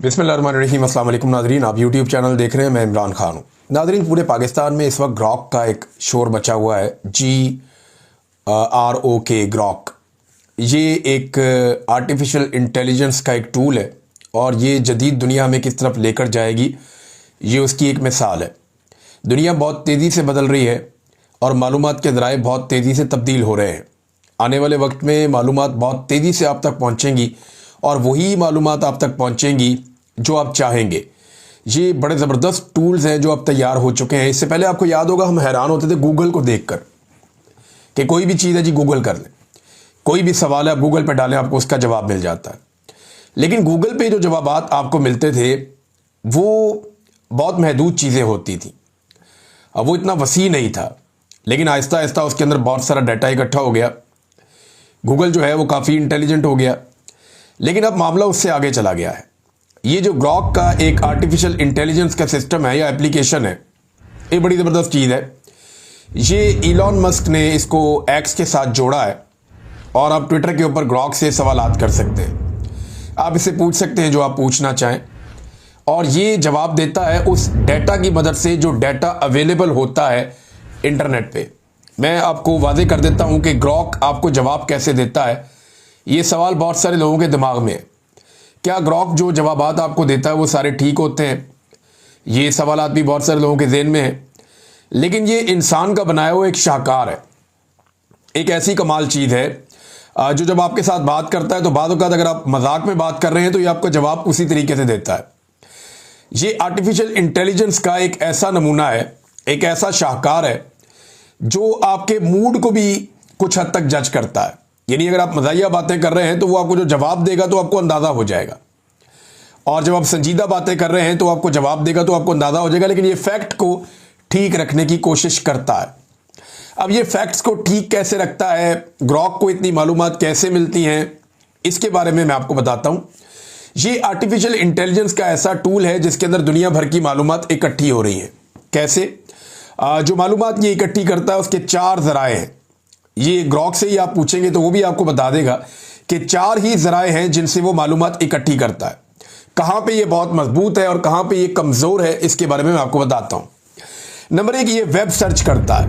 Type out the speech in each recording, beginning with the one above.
बिस्मिल्लाहिर्रहमानिर्रहीम। अस्सलाम वालेकुम नाज़रीन, आप यूट्यूब चैनल देख रहे हैं। मैं इमरान खान हूँ। नाज़रीन, पूरे पाकिस्तान में इस वक्त ग्रॉक का एक शोर मचा हुआ है। GROK ग्रॉक, ये एक आर्टिफिशियल इंटेलिजेंस का एक टूल है और ये जदीद दुनिया में किस तरफ लेकर जाएगी, ये उसकी एक मिसाल है। दुनिया बहुत तेज़ी से बदल रही है और मालूमात के ज़राए बहुत तेज़ी से तब्दील हो रहे हैं। आने वाले वक्त में मालूमात बहुत तेज़ी से आप तक पहुँचेंगी और वही मालूमात आप तक पहुँचेंगी जो आप चाहेंगे। ये बड़े ज़बरदस्त टूल्स हैं जो अब तैयार हो चुके हैं। इससे पहले आपको याद होगा, हम हैरान होते थे गूगल को देखकर कि कोई भी चीज़ है जी गूगल कर लें, कोई भी सवाल है आप गूगल पे डालें, आपको उसका जवाब मिल जाता है। लेकिन गूगल पे जो जवाबात आपको मिलते थे वो बहुत महदूद चीज़ें होती थी, अब वो इतना वसी नहीं था। लेकिन आहिस्ता आहिस्ता उसके अंदर बहुत सारा डाटा इकट्ठा हो गया। गूगल जो है वो काफ़ी इंटेलिजेंट हो गया, लेकिन अब मामला उससे आगे चला गया है। ये जो ग्रॉक का एक आर्टिफिशियल इंटेलिजेंस का सिस्टम है या एप्लीकेशन है, ये बड़ी ज़बरदस्त चीज़ है। ये इलॉन मस्क ने इसको एक्स के साथ जोड़ा है और आप ट्विटर के ऊपर ग्रॉक से सवालात कर सकते हैं। आप इसे पूछ सकते हैं जो आप पूछना चाहें और ये जवाब देता है उस डेटा की मदद से जो डेटा अवेलेबल होता है इंटरनेट पे। मैं आपको वादे कर देता हूँ कि ग्रॉक आपको जवाब कैसे देता है, ये सवाल बहुत सारे लोगों के दिमाग में है। क्या ग्रॉक जो जवाबात आपको देता है वो सारे ठीक होते हैं? ये सवालात भी बहुत सारे लोगों के ज़हन में हैं। लेकिन ये इंसान का बनाया हुआ एक शाहकार है, एक ऐसी कमाल चीज़ है जो जब आपके साथ बात करता है तो बाद औक़ात अगर आप मजाक में बात कर रहे हैं तो ये आपका जवाब उसी तरीके से देता है। ये आर्टिफिशियल इंटेलिजेंस का एक ऐसा नमूना है, एक ऐसा शाहकार है जो आपके मूड को भी कुछ हद तक जज करता है। यानी अगर आप मज़ाहिया बातें कर रहे हैं तो वो आपको जो जवाब देगा तो आपको अंदाज़ा हो जाएगा, और जब आप संजीदा बातें कर रहे हैं तो आपको जवाब देगा तो आपको अंदाज़ा हो जाएगा। लेकिन ये फैक्ट को ठीक रखने की कोशिश करता है। अब ये फैक्ट्स को ठीक कैसे रखता है, ग्रॉक को इतनी मालूमात कैसे मिलती हैं, इसके बारे में मैं आपको बताता हूँ। ये आर्टिफिशियल इंटेलिजेंस का ऐसा टूल है जिसके अंदर दुनिया भर की मालूमात इकट्ठी हो रही हैं। कैसे? जो मालूमात ये इकट्ठी करता है उसके चार ज़राए हैं। ये ग्रॉक से ही आप पूछेंगे तो वो भी आपको बता देगा कि चार ही ज़राए हैं जिनसे वो मालूमात इकट्ठी करता है। कहाँ पे ये बहुत मजबूत है और कहाँ पे ये कमज़ोर है, इसके बारे में मैं आपको बताता हूँ। नंबर एक, ये वेब सर्च करता है।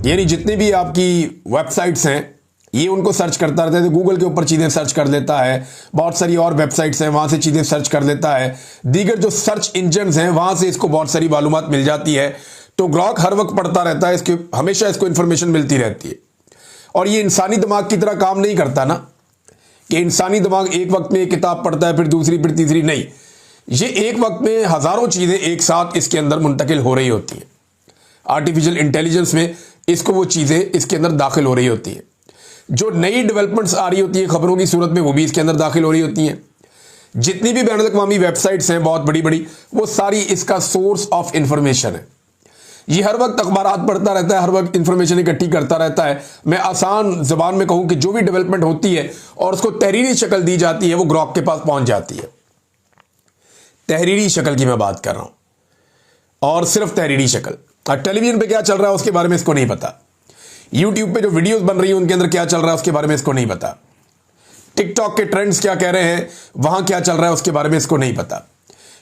यानी जितने भी आपकी वेबसाइट्स हैं ये उनको सर्च करता रहता है। तो गूगल के ऊपर चीज़ें सर्च कर लेता है, बहुत सारी और वेबसाइट्स हैं वहाँ से चीज़ें सर्च कर लेता है, दीगर जो सर्च इंजन्स हैं वहाँ से इसको बहुत सारी मालूमात मिल जाती है। तो ग्रॉक हर वक्त पढ़ता रहता है, इसके हमेशा इसको इन्फॉर्मेशन मिलती रहती है। और ये इंसानी दिमाग की तरह काम नहीं करता ना कि इंसानी दिमाग एक वक्त में एक किताब पढ़ता है, फिर दूसरी, फिर तीसरी। नहीं, ये एक वक्त में हज़ारों चीज़ें एक साथ इसके अंदर मुंतकिल हो रही होती हैं। आर्टिफिशियल इंटेलिजेंस में इसको वो चीज़ें इसके अंदर दाखिल हो रही होती हैं। जो नई डेवलपमेंट्स आ रही होती है खबरों की सूरत में, वो भी इसके अंदर दाखिल हो रही होती हैं। जितनी भी बैनुल अक़वामी वेबसाइट्स हैं बहुत बड़ी बड़ी, वो सारी इसका सोर्स ऑफ इंफॉर्मेशन है। ये हर वक्त अखबारात पढ़ता रहता है, हर वक्त इंफॉर्मेशन इकट्ठी करता रहता है। मैं आसान ज़बान में कहूँ कि जो भी डेवलपमेंट होती है और उसको तहरीरी शक्ल दी जाती है वो ग्रॉक के पास पहुंच जाती है। तहरीरी शक्ल की मैं बात कर रहा हूँ, और सिर्फ तहरीरी शक्ल। टेलीविजन पे क्या चल रहा है उसके बारे में इसको नहीं पता, यूट्यूब पे जो वीडियोस बन रही हैं उनके अंदर क्या चल रहा है उसके बारे में इसको नहीं पता, टिकटॉक के ट्रेंड्स क्या कह रहे हैं वहां क्या चल रहा है उसके बारे में इसको नहीं पता,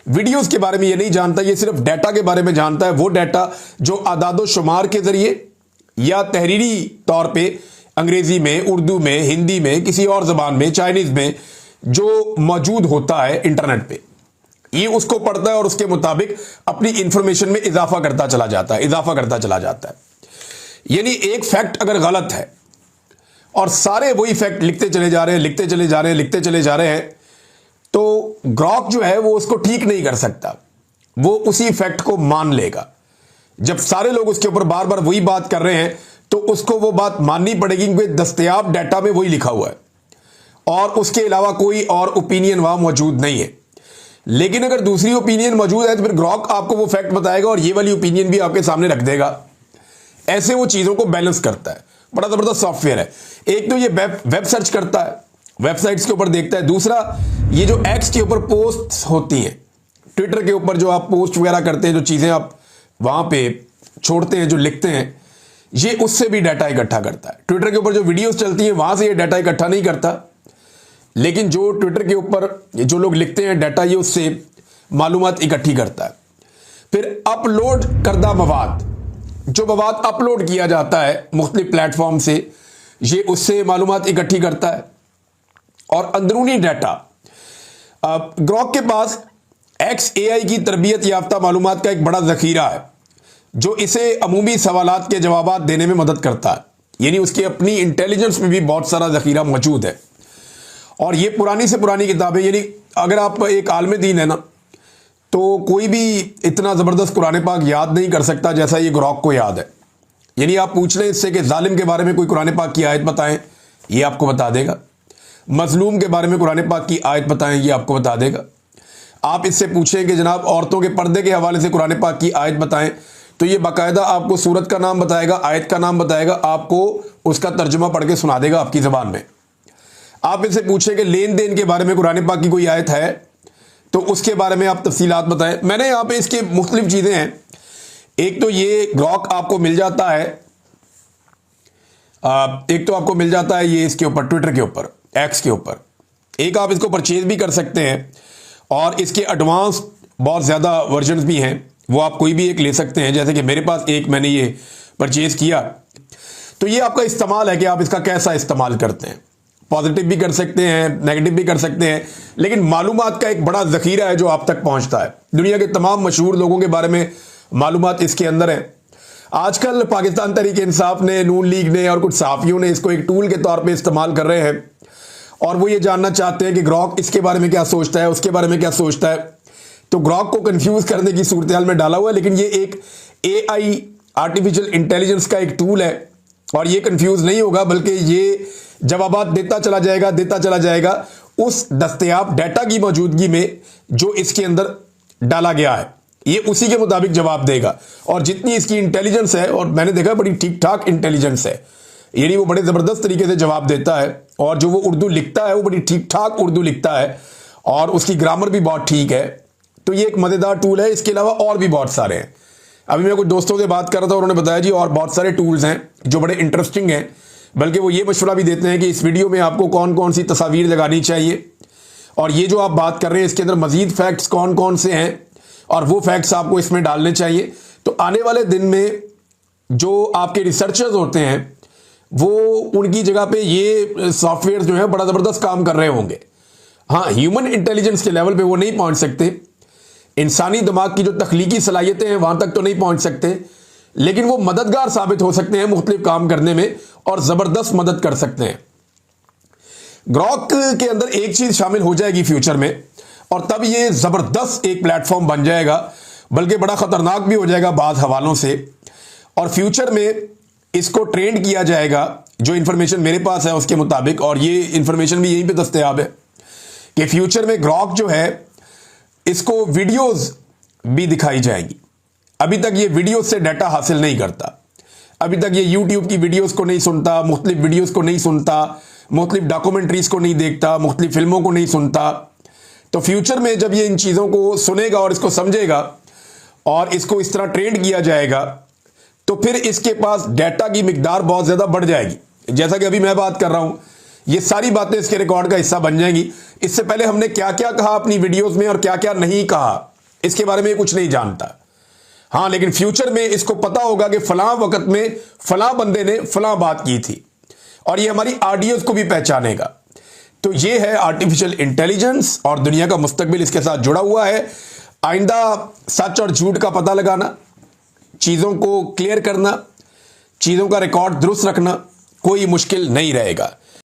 वीडियोस के बारे में ये नहीं जानता। ये सिर्फ डाटा के बारे में जानता है, वो डाटा जो आदादो शुमार के जरिए या तहरीरी तौर पे अंग्रेजी में, उर्दू में, हिंदी में, किसी और जबान में, चाइनीज में जो मौजूद होता है इंटरनेट पे, ये उसको पढ़ता है और उसके मुताबिक अपनी इंफॉर्मेशन में इजाफा करता चला जाता है। यानी एक फैक्ट अगर गलत है और सारे वही फैक्ट लिखते चले जा रहे हैं तो ग्रॉक जो है वो उसको ठीक नहीं कर सकता, वो उसी फैक्ट को मान लेगा। जब सारे लोग उसके ऊपर बार बार वही बात कर रहे हैं तो उसको वो बात माननी पड़ेगी क्योंकि दस्तयाब डाटा में वही लिखा हुआ है और उसके अलावा कोई और ओपिनियन वहां मौजूद नहीं है। लेकिन अगर दूसरी ओपिनियन मौजूद है तो फिर ग्रॉक आपको वो फैक्ट बताएगा और ये वाली ओपिनियन भी आपके सामने रख देगा। ऐसे वो चीज़ों को बैलेंस करता है। बड़ा ज़बरदस्त सॉफ्टवेयर है। एक तो ये वेब सर्च करता है, वेबसाइट्स के ऊपर देखता है। दूसरा, ये जो एक्स के ऊपर पोस्ट होती हैं, ट्विटर के ऊपर जो आप पोस्ट वगैरह करते हैं, जो चीज़ें आप वहाँ पे छोड़ते हैं, जो लिखते हैं, ये उससे भी डाटा इकट्ठा करता है। ट्विटर के ऊपर जो वीडियोस चलती हैं वहाँ से ये डाटा इकट्ठा नहीं करता, लेकिन जो ट्विटर के ऊपर जो लोग लिखते हैं डाटा, ये उससे मालूमात इकट्ठी करता है। फिर अपलोड करदा मवाद, जो मवाद अपलोड किया जाता है मुख्तलिफ प्लेटफॉर्म से, ये उससे मालूमात इकट्ठी करता है। और अंदरूनी डाटा, ग्रॉक के पास XAI की तरबियत याफ्ता मालूमात का एक बड़ा ज़ख़ीरा है जो इसे अमूमी सवालात के जवाबात देने में मदद करता है। यानी उसकी अपनी इंटेलिजेंस में भी बहुत सारा ज़ख़ीरा मौजूद है। और ये पुरानी से पुरानी किताबें, यानी अगर आप एक आलिम दीन है ना, तो कोई भी इतना ज़बरदस्त कुरान पाक याद नहीं कर सकता जैसा ये ग्रॉक को याद है। यानी आप पूछ लें इससे कि जालिम के बारे में कोई कुरान पाक की आयत बताएं, ये आपको बता देगा। मजलूम के बारे में कुरान पाक की आयत बताएं, ये आपको बता देगा। आप इससे पूछें कि जनाब औरतों के पर्दे के हवाले से कुरान पाक की आयत बताएं, तो ये बाकायदा आपको सूरत का नाम बताएगा, आयत का नाम बताएगा, आपको उसका तर्जुमा पढ़ के सुना देगा आपकी ज़बान में। आप इससे पूछें कि लेन देन के बारे में कुरान पाक की कोई आयत है, तो उसके बारे में आप तफसीलात बताएं। मैंने यहाँ पे इसके मुख्तलिफ चीज़ें हैं। एक तो ये ग्रॉक आपको मिल जाता है, एक तो आपको मिल जाता है ये इसके ऊपर, ट्विटर के ऊपर, एक्स के ऊपर। एक आप इसको परचेज भी कर सकते हैं और इसके एडवांस बहुत ज़्यादा वर्जन्स भी हैं, वो आप कोई भी एक ले सकते हैं। जैसे कि मेरे पास एक मैंने ये परचेज किया। तो ये आपका इस्तेमाल है कि आप इसका कैसा इस्तेमाल करते हैं। पॉजिटिव भी कर सकते हैं, नेगेटिव भी कर सकते हैं, लेकिन मालूमात का एक बड़ा ज़ख़ीरा है जो आप तक पहुंचता है। दुनिया के तमाम मशहूर लोगों के बारे में मालूमात इसके अंदर है। आजकल पाकिस्तान तहरीक इंसाफ ने, नून लीग ने और कुछ सहाफ़ियों ने इसको एक टूल के तौर पे इस्तेमाल कर रहे हैं और वो ये जानना चाहते हैं कि ग्रॉक इसके बारे में क्या सोचता है, उसके बारे में क्या सोचता है। तो ग्रॉक को कंफ्यूज करने की सूरत हाल में डाला हुआ है, लेकिन ये एक AI आर्टिफिशियल इंटेलिजेंस का एक टूल है और ये कंफ्यूज नहीं होगा, बल्कि ये जवाबात देता चला जाएगा उस दस्तयाब डाटा की मौजूदगी में जो इसके अंदर डाला गया है। ये उसी के मुताबिक जवाब देगा और जितनी इसकी इंटेलिजेंस है, और मैंने देखा बड़ी ठीक ठाक इंटेलिजेंस है, यानी वो बड़े ज़बरदस्त तरीके से जवाब देता है। और जो वो उर्दू लिखता है वो बड़ी ठीक ठाक उर्दू लिखता है और उसकी ग्रामर भी बहुत ठीक है। तो ये एक मज़ेदार टूल है। इसके अलावा और भी बहुत सारे हैं। अभी मैं कुछ दोस्तों से बात कर रहा था, उन्होंने बताया जी और बहुत सारे टूल्स हैं जो बड़े इंटरेस्टिंग हैं, बल्कि वो ये मशवरा भी देते हैं कि इस वीडियो में आपको कौन कौन सी तस्वीर लगानी चाहिए और ये जो आप बात कर रहे हैं इसके अंदर मज़ीद फैक्ट्स कौन कौन से हैं और वो फैक्ट्स आपको इसमें डालने चाहिए। तो आने वाले दिन में जो आपके रिसर्चर्स होते हैं वो उनकी जगह पे ये सॉफ्टवेयर जो है बड़ा ज़बरदस्त काम कर रहे होंगे। हाँ, ह्यूमन इंटेलिजेंस के लेवल पे वो नहीं पहुंच सकते, इंसानी दिमाग की जो तख्लीकी सलाहियतें हैं वहां तक तो नहीं पहुंच सकते, लेकिन वो मददगार साबित हो सकते हैं मुख्तलिफ काम करने में और ज़बरदस्त मदद कर सकते हैं। ग्रॉक के अंदर एक चीज़ शामिल हो जाएगी फ्यूचर में और तब ये ज़बरदस्त एक प्लेटफॉर्म बन जाएगा, बल्कि बड़ा ख़तरनाक भी हो जाएगा बाज़ हवालों से। और फ्यूचर में इसको ट्रेंड किया जाएगा, जो इन्फॉर्मेशन मेरे पास है उसके मुताबिक, और ये इन्फॉर्मेशन भी यहीं पे दस्तयाब है कि फ्यूचर में ग्रॉक जो है इसको वीडियोस भी दिखाई जाएंगी। अभी तक ये वीडियोस से डाटा हासिल नहीं करता, अभी तक ये यूट्यूब की वीडियोस को नहीं सुनता, मुख्तलिफ वीडियोस को नहीं सुनता, मुख्तलिफ डॉक्यूमेंट्रीज को नहीं देखता, मुख्तलिफ फिल्मों को नहीं सुनता। तो फ्यूचर में जब ये इन चीज़ों को सुनेगा और इसको समझेगा और इसको इस तरह ट्रेंड किया जाएगा, तो फिर इसके पास डाटा की मिकदार बहुत ज़्यादा बढ़ जाएगी। जैसा कि अभी मैं बात कर रहा हूँ, ये सारी बातें इसके रिकॉर्ड का हिस्सा बन जाएंगी। इससे पहले हमने क्या क्या कहा अपनी वीडियोस में और क्या क्या नहीं कहा, इसके बारे में कुछ नहीं जानता। हाँ, लेकिन फ्यूचर में इसको पता होगा कि फलां वक्त में फलां बंदे ने फलां बात की थी और ये हमारी ऑडियोज को भी पहचानेगा। तो ये है आर्टिफिशियल इंटेलिजेंस और दुनिया का मुस्तकबिल इसके साथ जुड़ा हुआ है। आइंदा सच और झूठ का पता लगाना, चीज़ों को क्लियर करना, चीज़ों का रिकॉर्ड दुरुस्त रखना कोई मुश्किल नहीं रहेगा।